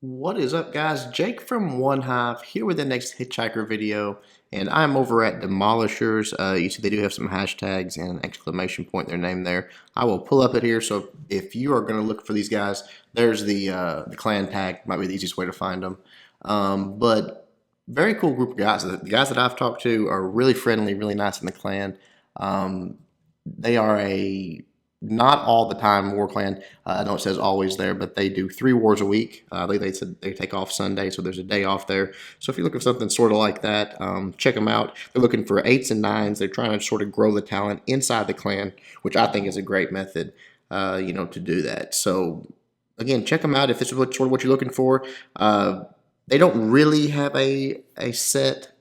What is up, guys? Jake from One Hive here with the next Hitchhiker video, and I'm over at Demolishers. You see they do have some hashtags and an exclamation point in their name there. I will pull up it here, so if you are going to look for these guys, there's the clan tag. Might be the easiest way to find them. But very cool group of guys. The guys that I've talked to are really friendly, really nice in the clan. They are a not all the time war clan. I know it says always there, but they do 3 wars a week. They said they take off Sunday, so there's a day off there. So if you're looking for something sort of like that, check them out. They're looking for 8s and 9s. They're trying to sort of grow the talent inside the clan, which I think is a great method, to do that. So again, check them out if this is sort of what you're looking for. They don't really have a set.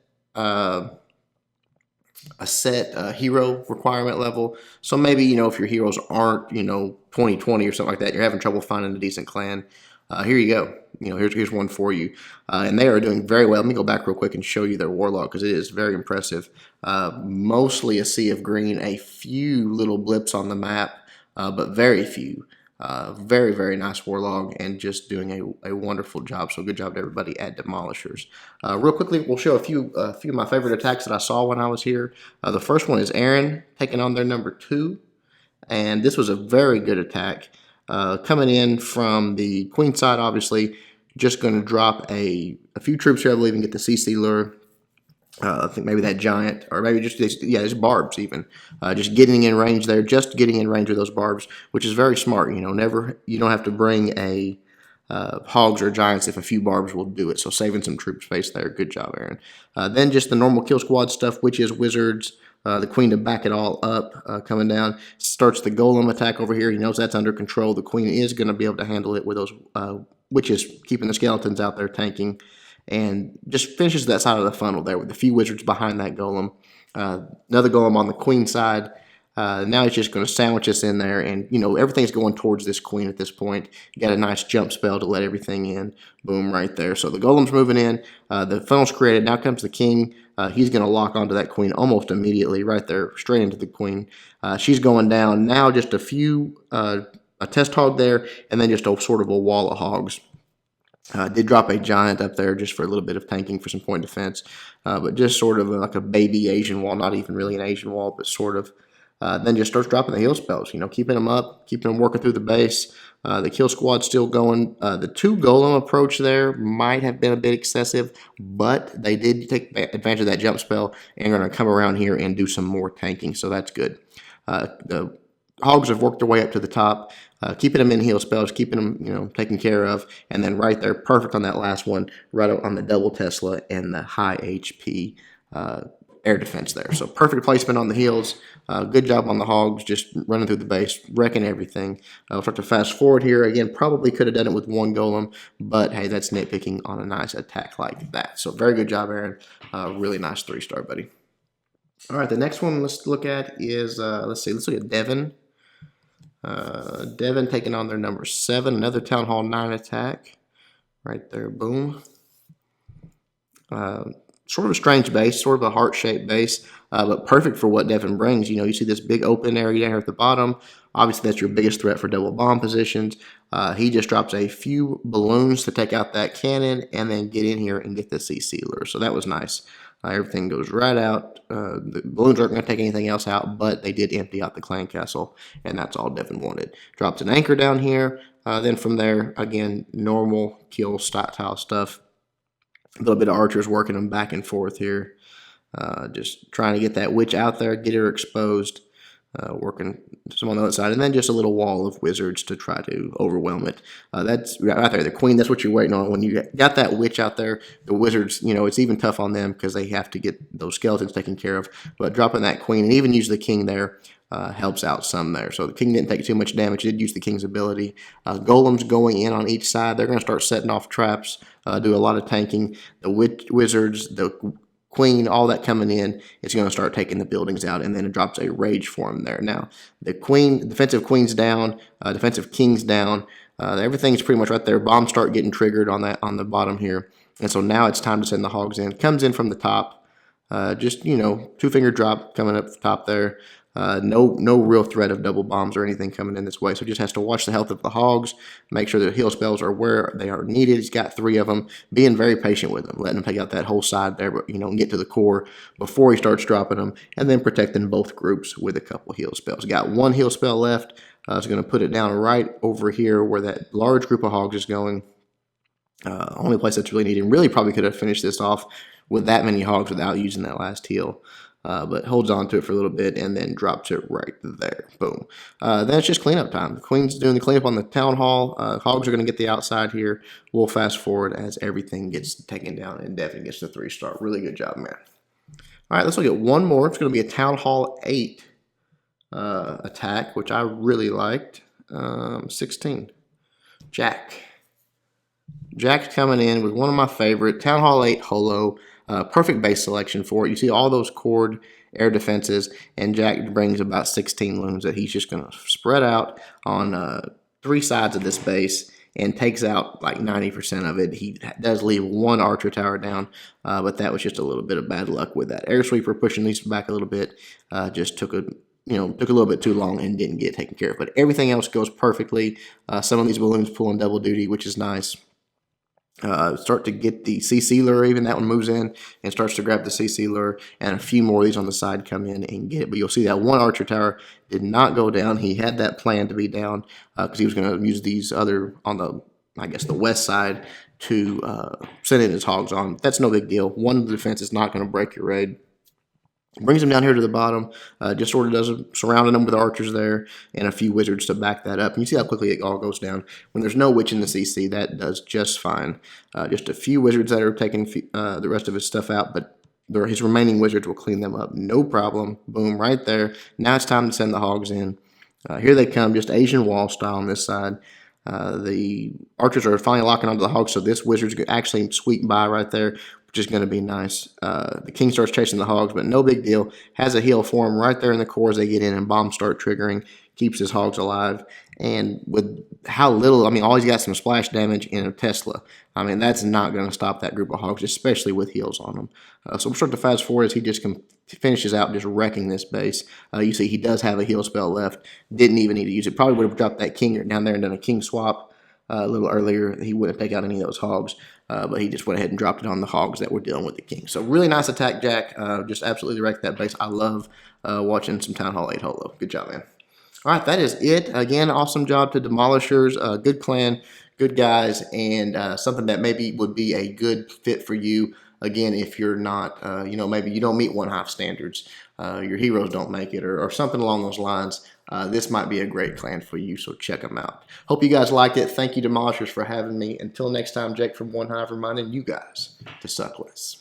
Hero requirement level. So maybe, if your heroes aren't, 2020 or something like that, you're having trouble finding a decent clan, here you go. Here's one for you. And they are doing very well. Let me go back real quick and show you their warlock because it is very impressive. Mostly a sea of green, a few little blips on the map, but very few. Very, very nice warlog and just doing a wonderful job. So good job to everybody at Demolishers. Real quickly, we'll show a few of my favorite attacks that I saw when I was here. The first one is Aaron taking on their number 2. And this was a very good attack. Coming in from the queen side, obviously, just going to drop a few troops here, I believe, and get the CC lure. I think maybe that giant, or maybe there's barbs even. Just getting in range there, just getting in range of those barbs, which is very smart. You don't have to bring a hogs or giants if a few barbs will do it. So saving some troop space there. Good job, Aaron. Then just the normal kill squad stuff, witches, wizards, the queen to back it all up, coming down. Starts the golem attack over here. He knows that's under control. The queen is going to be able to handle it with those witches, keeping the skeletons out there tanking. And just finishes that side of the funnel there with a few wizards behind that golem. Another golem on the queen side. Now he's just going to sandwich us in there, and everything's going towards this queen at this point. You got a nice jump spell to let everything in. Boom, right there. So the golem's moving in. The funnel's created. Now comes the king. He's going to lock onto that queen almost immediately, right there, straight into the queen. She's going down. Now just a test hog there, and then just a sort of a wall of hogs. Did drop a giant up there just for a little bit of tanking for some point defense, but just sort of like a baby Asian wall, not even really an Asian wall, but sort of. Then just starts dropping the heal spells, keeping them up, keeping them working through the base. The kill squad's still going. The 2 golem approach there might have been a bit excessive, but they did take advantage of that jump spell and are going to come around here and do some more tanking, so that's good. The hogs have worked their way up to the top, keeping them in heal spells, keeping them, taken care of, and then right there, perfect on that last one, right on the double Tesla and the high HP air defense there. So perfect placement on the heals. Good job on the hogs, just running through the base, wrecking everything. I'll start to fast forward here. Again, probably could have done it with 1 golem, but hey, that's nitpicking on a nice attack like that. So very good job, Aaron. Really nice 3-star, buddy. All right, the next one let's look at is, let's look at Devin. Devin taking on their number 7, another Town Hall 9 attack. Right there, boom. Sort of a strange base, sort of a heart-shaped base, but perfect for what Devin brings. You see this big open area down here at the bottom. Obviously, that's your biggest threat for double bomb positions. He just drops a few balloons to take out that cannon and then get in here and get the CC lure. So that was nice. Everything goes right out. The balloons aren't going to take anything else out, but they did empty out the clan castle, and that's all Devin wanted. Drops an anchor down here. Then from there, again, normal kill style stuff. A little bit of archers working them back and forth here. Just trying to get that witch out there, get her exposed. Working some on the other side, and then just a little wall of wizards to try to overwhelm it. That's right there, the queen. That's what you're waiting on. When you got that witch out there, the wizards, it's even tough on them because they have to get those skeletons taken care of. But dropping that queen and even use the king there helps out some there. So the king didn't take too much damage. He did use the king's ability. Golems going in on each side. They're going to start setting off traps, do a lot of tanking. The wizards, the queen, all that coming in, it's going to start taking the buildings out, and then it drops a rage form there. Now, the defensive queen's down, defensive king's down. Everything's pretty much right there. Bombs start getting triggered on the bottom here, and so now it's time to send the hogs in. Comes in from the top. Just, you know, 2-finger drop coming up top there. No real threat of double bombs or anything coming in this way. So just has to watch the health of the hogs, make sure their heal spells are where they are needed. He's got 3 of them, being very patient with them, letting them take out that whole side there, but, you know, get to the core before he starts dropping them, and then protecting both groups with a couple heal spells. Got 1 heal spell left. I was going to put it down right over here where that large group of hogs is going. Only place that's really needed. Really probably could have finished this off with that many hogs without using that last heal. But holds on to it for a little bit and then drops it right there. Boom. Then it's just cleanup time. The Queen's doing the cleanup on the town hall. Hogs are going to get the outside here. We'll fast forward as everything gets taken down and definitely gets the 3-star. Really good job, man. All right, let's look at one more. It's going to be a Town Hall 8 attack, which I really liked. 16. Jack. Jack's coming in with one of my favorite, Town Hall 8 Holo. Perfect base selection for it. You see all those cord air defenses, and Jack brings about 16 loons that he's just going to spread out on 3 sides of this base and takes out like 90% of it. He does leave 1 archer tower down, but that was just a little bit of bad luck with that. Air sweeper pushing these back a little bit just took a little bit too long and didn't get taken care of. But everything else goes perfectly. Some of these balloons pulling double duty, which is nice. Start to get the CC lure, even that one moves in and starts to grab the CC lure, and a few more of these on the side come in and get it. But you'll see that 1 archer tower did not go down. He had that plan to be down because he was going to use these other on the, I guess, the west side to send in his hogs on. That's no big deal. 1 defense is not going to break your raid. Brings him down here to the bottom, just sort of does surrounding him with archers there and a few wizards to back that up. And you see how quickly it all goes down. When there's no witch in the CC, that does just fine. Just a few wizards that are taking the rest of his stuff out, but his remaining wizards will clean them up. No problem. Boom, right there. Now it's time to send the hogs in. Here they come, just Asian wall style on this side. The archers are finally locking onto the hogs, so this wizard's actually sweep by right there, which is going to be nice. The king starts chasing the hogs, but no big deal. Has a heal for him right there in the core as they get in, and bombs start triggering. Keeps his hogs alive. And with how little, I mean, all he's got some splash damage in a Tesla. I mean, that's not going to stop that group of hogs, especially with heals on them. So we'll start to fast forward as he just finishes out just wrecking this base. You see he does have a heal spell left. Didn't even need to use it. Probably would have dropped that king down there and done a king swap a little earlier. He wouldn't take out any of those hogs. But he just went ahead and dropped it on the hogs that were dealing with the king. So really nice attack, Jack. Just absolutely wrecked that base. I love watching some Town Hall 8 Holo. Good job, man. All right, that is it. Again, awesome job to Demolishers. Good clan, good guys, and something that maybe would be a good fit for you. Again, if you're not, maybe you don't meet 1/2 standards, your heroes don't make it, or something along those lines. This might be a great clan for you, so check them out. Hope you guys liked it. Thank you, Demolishers, for having me. Until next time, Jake from 1/2 reminding you guys to suck less.